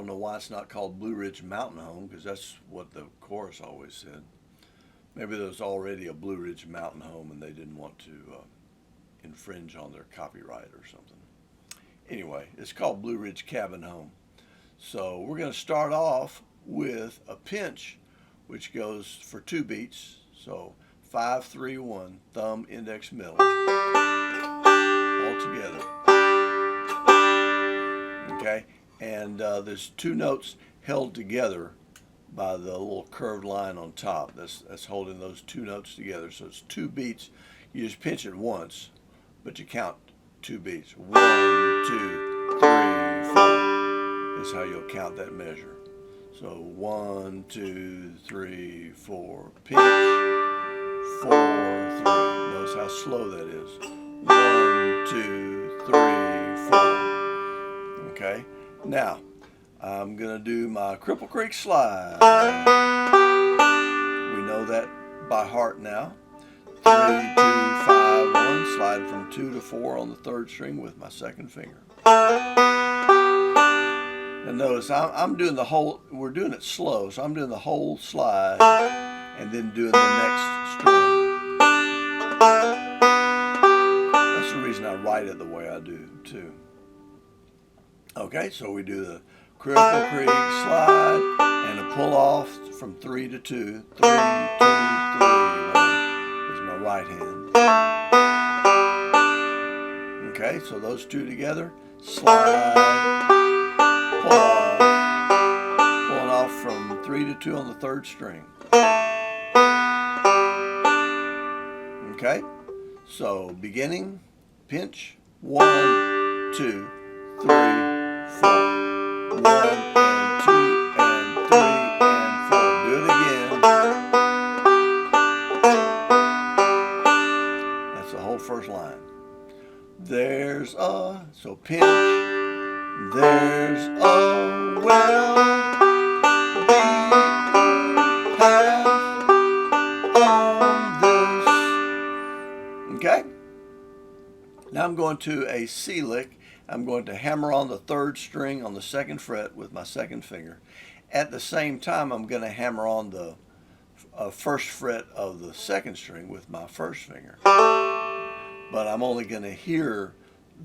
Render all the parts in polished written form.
don't know why it's not called Blue Ridge Mountain Home, because that's what the chorus always said. Maybe there was already a Blue Ridge Mountain Home and they didn't want to infringe on their copyright or something. Anyway, it's called Blue Ridge Cabin Home. So we're going to start off with a pinch, which goes for 2 beats. So 5, 3, 1, thumb, index, middle, all together. Okay, and there's 2 notes held together by the little curved line on top. That's holding those 2 notes together. So it's 2 beats. You just pinch it once, but you count 2 beats. 1, 2, 3, 4 is how you'll count that measure. So 1, 2, 3, 4, pinch, 4, 3. Notice how slow that is. 1, 2, 3, 4. Okay. Now I'm gonna do my Cripple Creek slide. We know that by heart now. 3, 2, 5, 1. Slide from 2 to 4 on the 3rd string with my 2nd finger. And notice I'm doing the whole, we're doing it slow, so I'm doing the whole slide and then doing the next string. That's the reason I write it the way I do too. Okay, so we do the Cripple Creek slide and a pull off from 3 to 2. 3, 2, 3, 1 is my right hand. Okay, so those 2 together, slide, pull off, pulling off from 3 to 2 on the 3rd string. Okay, so beginning, pinch, 1, 2, 3, 4. 1 and 2 and 3 and 4. Do it again. That's the whole first line. There's a, so pinch. There's a well path on this. Okay? Now I'm going to a C lick. I'm going to hammer on the 3rd string on the 2nd fret with my 2nd finger. At the same time, I'm going to hammer on the 1st fret of the 2nd string with my 1st finger. But I'm only going to hear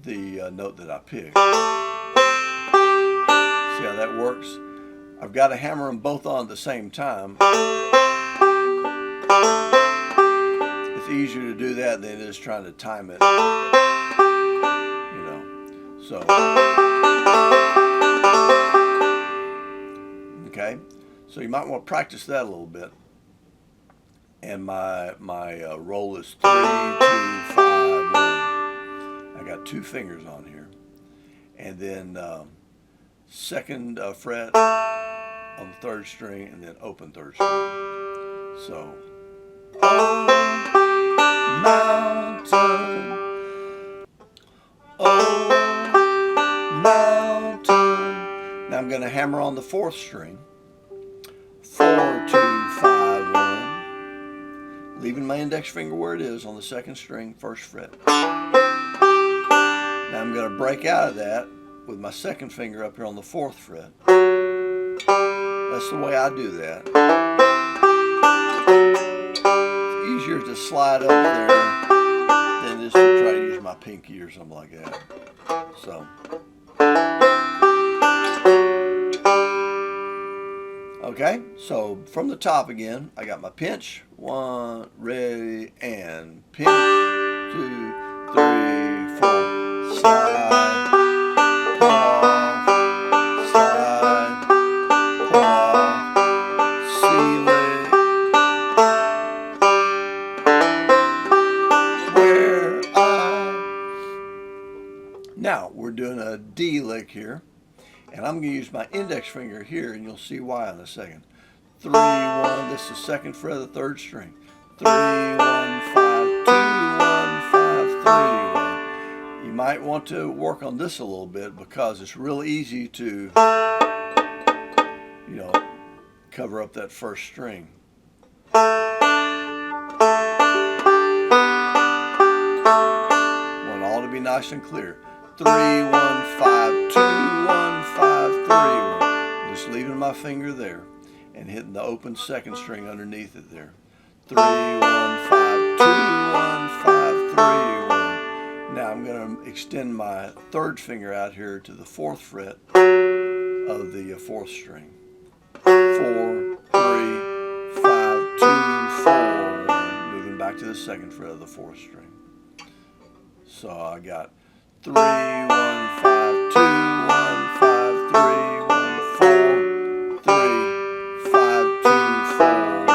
the note that I picked. See how that works? I've got to hammer them both on at the same time. It's easier to do that than it is trying to time it. So, okay, so you might want to practice that a little bit. And my roll is 3, 2, 5, 1. I got 2 fingers on here, and then 2nd fret on the 3rd string, and then open 3rd string. So, oh, mountain, oh, mountain. Now I'm going to hammer on the 4th string. 4, 2, 5, 1. Leaving my index finger where it is on the 2nd string, 1st fret. Now I'm going to break out of that with my 2nd finger up here on the 4th fret. That's the way I do that. It's easier to slide up there than it is to try to use my pinky or something like that. So. Okay, so from the top again, I got my pinch, 1, ready, and pinch, 2, 3, 4, slide, pull off, slide, pull off, C lick, where I. Now we're doing a D lick here. And I'm going to use my index finger here, and you'll see why in a second. 3, 1, this is 2nd fret of the 3rd string. 3, 1, 5, 2, 1, 5, 3, 1. You might want to work on this a little bit because it's real easy to, cover up that 1st string. Want it all to be nice and clear. 3, 1, 5, 2, 1, 5, 3, 1. just leaving my finger there and hitting the open second string underneath it there. 3, 1, 5, 2, 1, 5, 3, 1. Now I'm going to extend my third finger out here to the 4th fret of the 4th string. 4, 3, 5, 2, 4, 1. Moving back to the 2nd fret of the 4th string. So I got 3, 1, 5, 2, 1, 5, 3, 1, 4, 3, 5, 2, 4,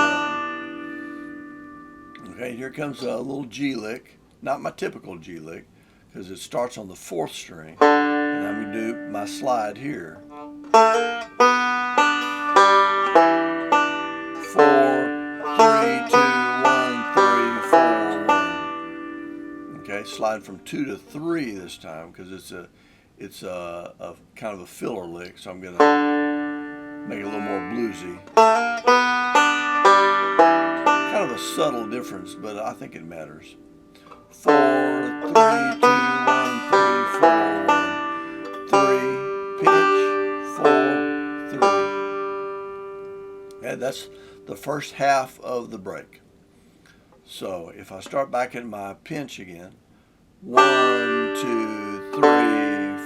1. Okay, here comes a little G lick. Not my typical G lick, because it starts on the 4th string. And I'm going to do my slide here. 4, 3, 2, 1, 3, 4, 1. Okay, slide from 2 to 3 this time, because it's a kind of a filler lick, so I'm going to make it a little more bluesy. Kind of a subtle difference, but I think it matters. 4, 3, 2, 1, 3, 4, 1. 3, pinch, 4, 3. And that's the first half of the break. So if I start back at my pinch again, 1, 2, 3,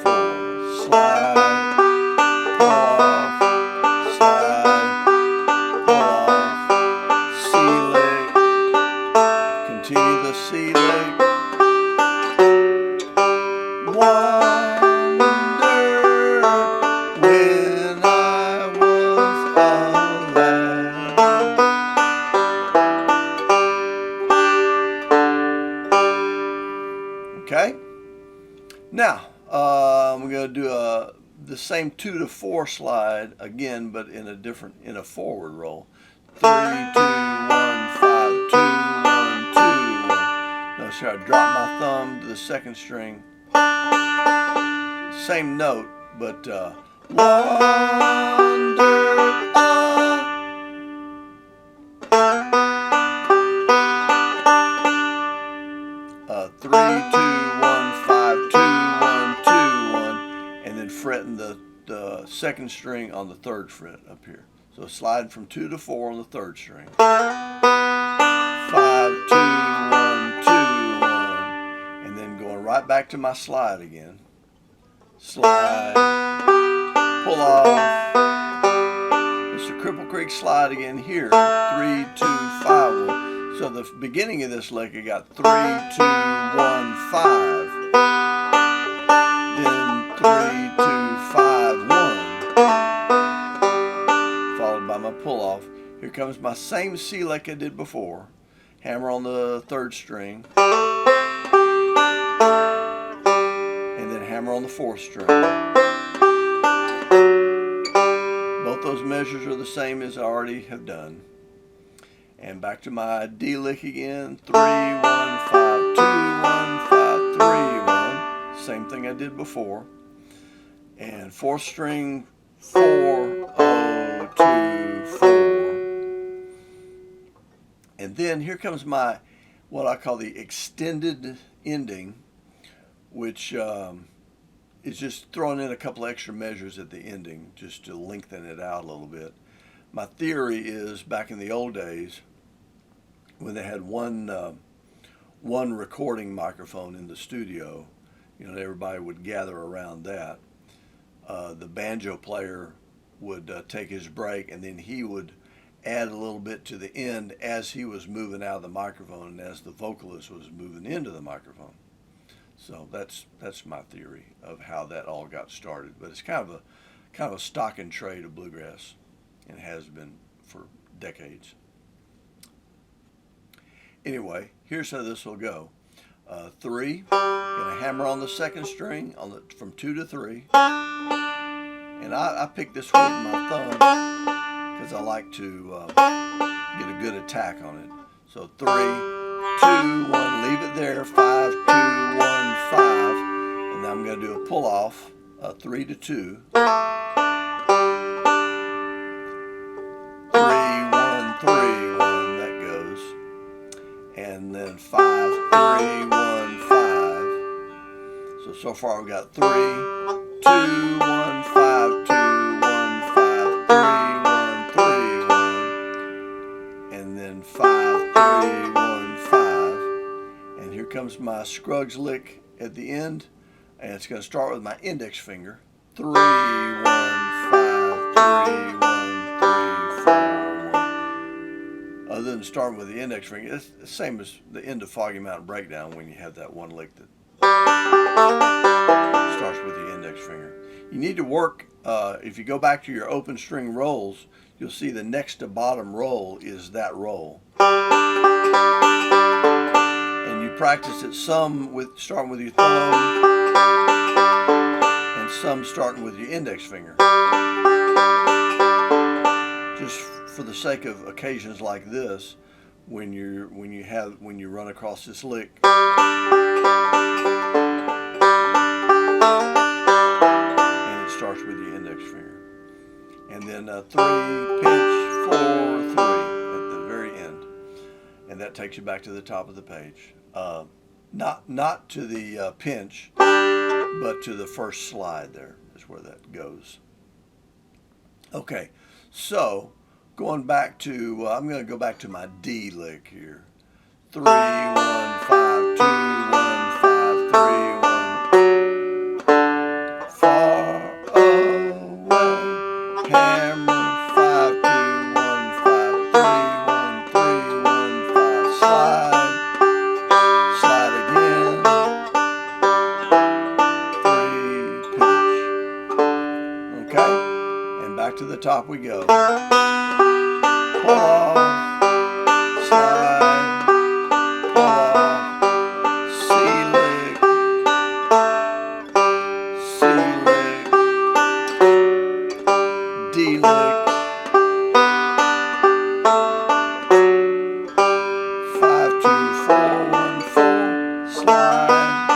4, slide, pull off, slide, pull off, C lick, continue the C lick. Wonder when I was alive. Okay. Now we're going to do the same 2 to 4 slide again, but in a forward roll. 3, 2, 1, 5, 2, 1, 2, 1. Notice how I drop my thumb to the 2nd string. Same note, but wonder. 3, 2, 1, 5, 2, 1, 2, 1, and then fretting the 2nd string on the 3rd fret up here. So slide from 2 to 4 on the 3rd string. 5, 2, 1, 2, 1, and then going right back to my slide again. Slide, pull off. It's the Cripple Creek slide again here. 3, 2, 5, 1. So the beginning of this lick, I got 3, 2, 1, 5. Then 3, 2, 5, 1. Followed by my pull off. Here comes my same C lick I did before. Hammer on the 3rd string. And then hammer on the 4th string. Both those measures are the same as I already have done. And back to my D lick again. 3, 1, 5, 2, 1, 5, 3, 1. Same thing I did before. And 4th string, 4, 0, 2, 4. And then here comes my, what I call the extended ending, which is just throwing in a couple extra measures at the ending just to lengthen it out a little bit. My theory is back in the old days when they had one recording microphone in the studio, everybody would gather around that. The banjo player would take his break, and then he would add a little bit to the end as he was moving out of the microphone and as the vocalist was moving into the microphone. So that's my theory of how that all got started. But it's kind of a stock and trade of bluegrass, and has been for decades. Anyway, here's how this will go. 3, gonna hammer on the 2nd string from 2 to 3, and I pick this with my thumb because I like to get a good attack on it. So 3, 2, 1, leave it there. 5, 2, 1, 5, and then I'm gonna do a pull off. 3 to 2. 3, 1, 3, 1, that goes. And then 5, 3, 1, 5. So far we've got 3, 2, 1, 5, 2, 1, 5, comes my Scruggs lick at the end, and it's going to start with my index finger. 3, 1, 5, 3, 1, 3, 4, 1. Other than starting with the index finger, it's the same as the end of Foggy Mountain Breakdown when you have that one lick that starts with the index finger. You need to work, if you go back to your open string rolls, you'll see the next to bottom roll is that roll. And you practice it some with starting with your thumb and some starting with your index finger. Just for the sake of occasions like this, when you run across this lick. And it starts with your index finger. And then 3, pinch, 4, 3 at the very end. And that takes you back to the top of the page. Not to the pinch, but to the first slide there is where that goes. Okay, so going back to, I'm going to go back to my D lick here. 3, 1, 5, 2, 1, 5, 3, 1. Far away, hammer, 5, 2, 1, 5, 3, 1, 3, 1, 5, slide, slide again, 3, pinch. Okay, and back to the top we go. Pull off, slide, pull off, C lick, C lick, D lick, 5, 2, 4, 1, 4, slide,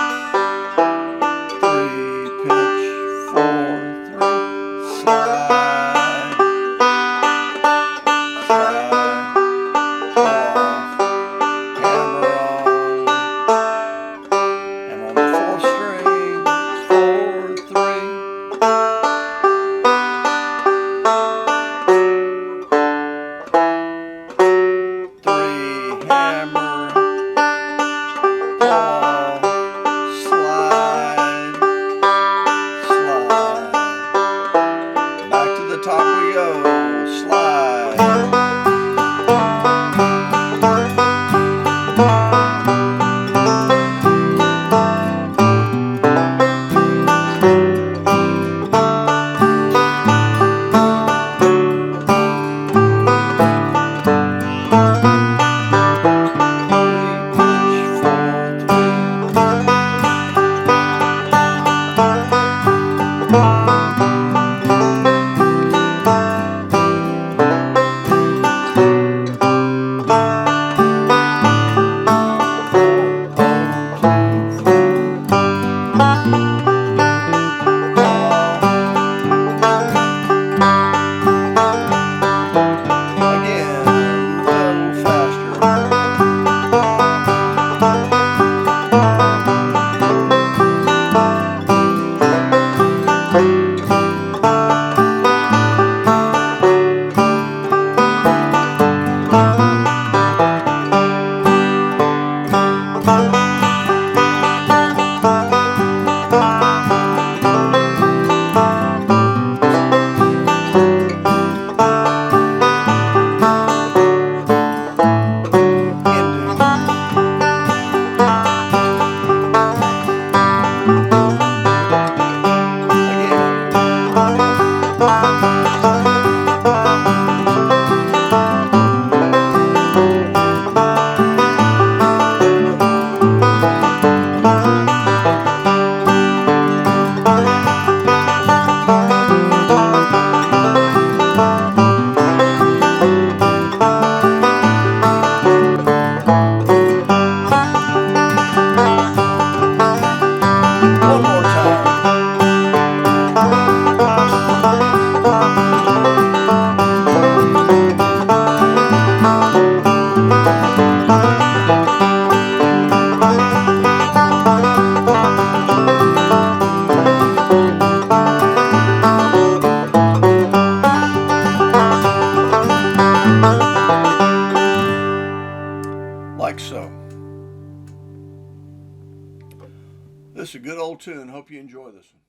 3, pinch, 4, 3, slide, This is a good old tune. Hope you enjoy this one.